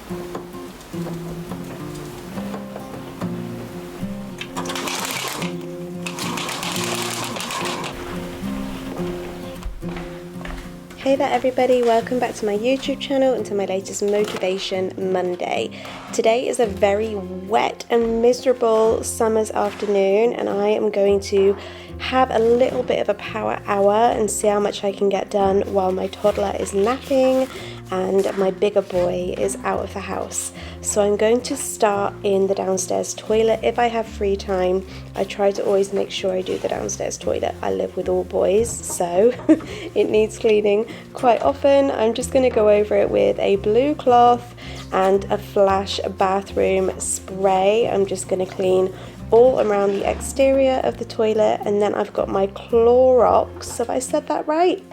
Hey there everybody, welcome back to my YouTube channel and to my latest Motivation Monday. Today is a very wet and miserable summer's afternoon and I am going to have a little bit of a power hour and see how much I can get done while my toddler is napping and my bigger boy is out of the house. So I'm going to start in the downstairs toilet. If I have free time, I try to always make sure I do the downstairs toilet. I live with all boys, so it needs cleaning quite often. I'm just going to go over it with a blue cloth and a Flash bathroom spray. I'm just going to clean all around the exterior of the toilet, and then I've got my Clorox, have I said that right?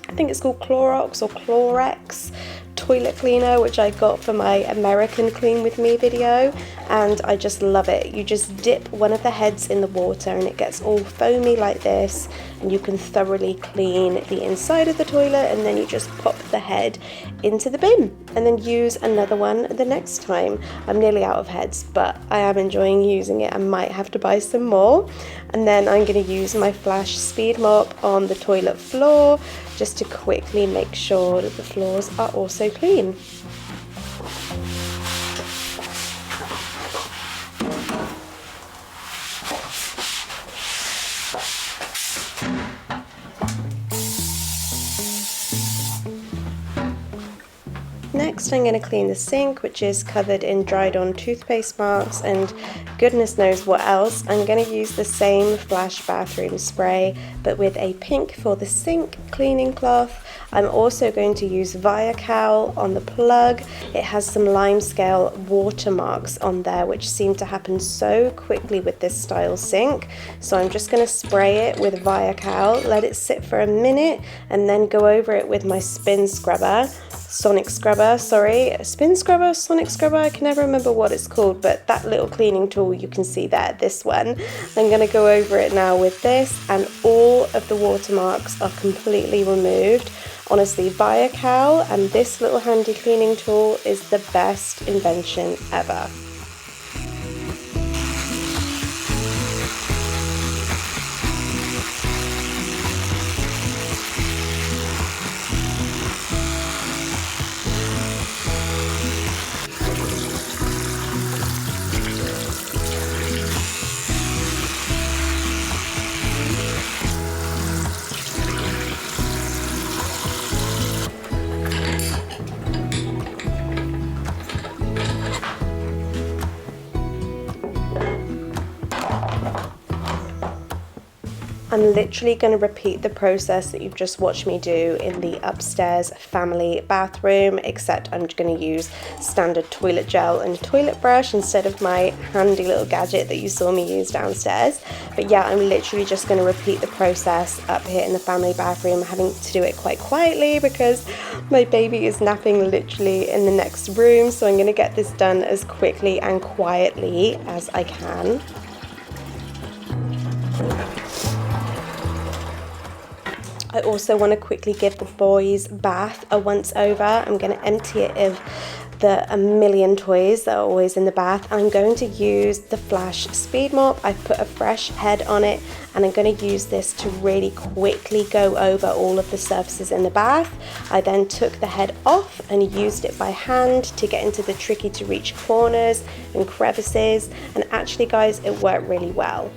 I think it's called Clorox or Clorex toilet cleaner, which I got for my American Clean With Me video, and I just love it. You just dip one of the heads in the water and it gets all foamy like this, and you can thoroughly clean the inside of the toilet, and then you just pop the head into the bin and then use another one the next time. I'm nearly out of heads, but I am enjoying using it. I might have to buy some more. And then I'm going to use my Flash speed mop on the toilet floor just to quickly make sure that the floors are also clean. Next, I'm going to clean the sink, which is covered in dried on toothpaste marks and goodness knows what else. I'm going to use the same Flash bathroom spray, but with a pink for the sink cleaning cloth. I'm also going to use Viacal on the plug. It has some limescale watermarks on there, which seem to happen so quickly with this style sink. So I'm just going to spray it with Viacal, let it sit for a minute, and then go over it with my sonic scrubber, I can never remember what it's called, but that little cleaning tool you can see there, this one. I'm going to go over it now with this, and all of the watermarks are completely removed. Honestly, Viacal and this little handy cleaning tool is the best invention ever. I'm literally going to repeat the process that you've just watched me do in the upstairs family bathroom, except I'm going to use standard toilet gel and a toilet brush instead of my handy little gadget that you saw me use downstairs. But yeah, I'm literally just going to repeat the process up here in the family bathroom, having to do it quite quietly because my baby is napping literally in the next room, so I'm going to get this done as quickly and quietly as I can. I also want to quickly give the boys' bath a once over. I'm going to empty it of a million toys that are always in the bath. I'm going to use the Flash speed mop. I've put a fresh head on it, and I'm going to use this to really quickly go over all of the surfaces in the bath. I then took the head off and used it by hand to get into the tricky to reach corners and crevices, and actually guys, it worked really well.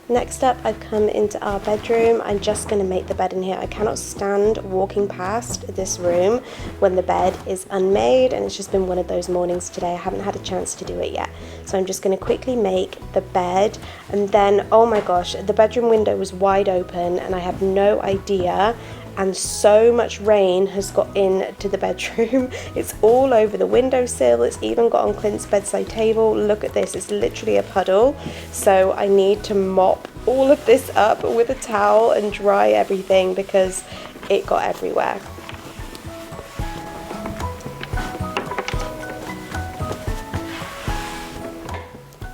Next up, I've come into our bedroom. I'm just going to make the bed in here. I cannot stand walking past this room when the bed is unmade, and it's just been one of those mornings today. I haven't had a chance to do it yet. So I'm just going to quickly make the bed, and then, oh my gosh, the bedroom window was wide open and I have no idea, and so much rain has got into the bedroom. It's all over the windowsill. It's even got on Clint's bedside table. Look at this, it's literally a puddle. So I need to mop all of this up with a towel and dry everything because it got everywhere.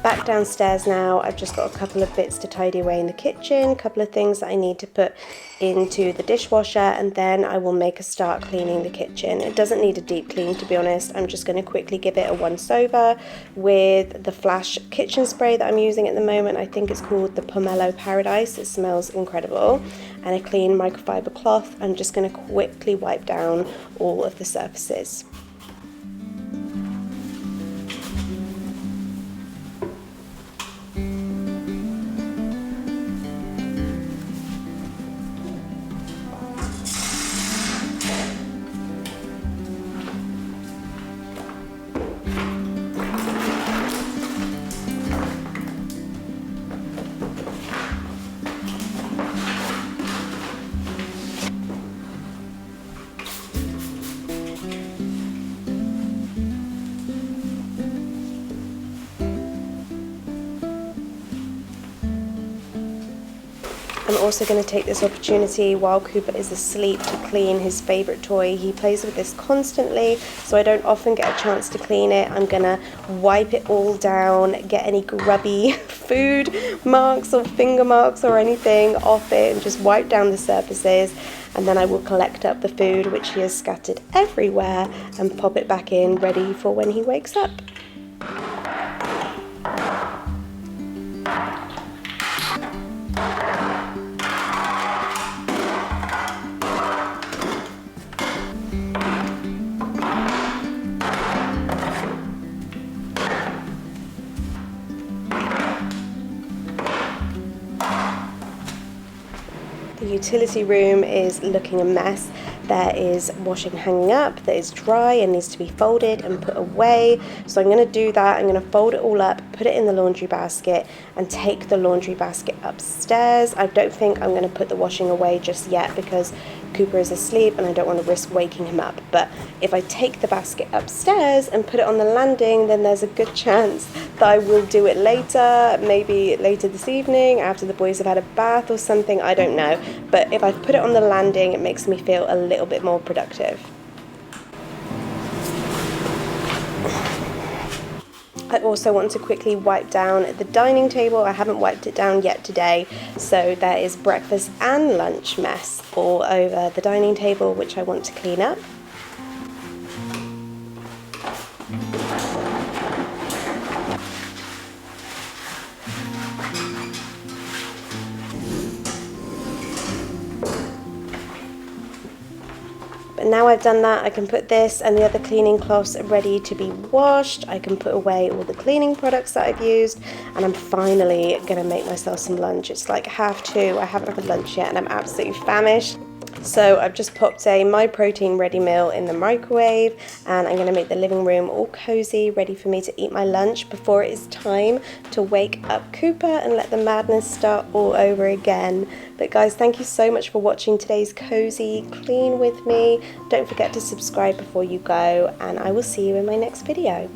Back back downstairs now. I've just got a couple of bits to tidy away in the kitchen, a couple of things that I need to put into the dishwasher, and then I will make a start cleaning the kitchen. It doesn't need a deep clean, to be honest. I'm just going to quickly give it a once over with the Flash kitchen spray that I'm using at the moment. I think it's called the Pomelo Paradise. It smells incredible. And a clean microfiber cloth. I'm just going to quickly wipe down all of the surfaces. I'm also going to take this opportunity while Cooper is asleep to clean his favourite toy. He plays with this constantly, so I don't often get a chance to clean it. I'm going to wipe it all down, get any grubby food marks or finger marks or anything off it, and just wipe down the surfaces. And then I will collect up the food which he has scattered everywhere and pop it back in, ready for when he wakes up. The utility room is looking a mess. There is washing hanging up that is dry and needs to be folded and put away. So I'm going to do that. I'm going to fold it all up, put it in the laundry basket, and take the laundry basket upstairs. I don't think I'm going to put the washing away just yet because Cooper is asleep and I don't want to risk waking him up. But if I take the basket upstairs and put it on the landing, then there's a good chance that I will do it later, maybe later this evening after the boys have had a bath or something, I don't know. But if I put it on the landing, it makes me feel a little bit more productive. I also want to quickly wipe down the dining table. I haven't wiped it down yet today, so there is breakfast and lunch mess all over the dining table, which I want to clean up. But now I've done that, I can put this and the other cleaning cloths ready to be washed. I can put away all the cleaning products that I've used, and I'm finally going to make myself some lunch. It's like 2:30, I haven't had lunch yet and I'm absolutely famished. So I've just popped a My Protein ready meal in the microwave, and I'm going to make the living room all cozy, ready for me to eat my lunch before it is time to wake up Cooper and let the madness start all over again. But guys, thank you so much for watching today's cozy clean with me. Don't forget to subscribe before you go, and I will see you in my next video.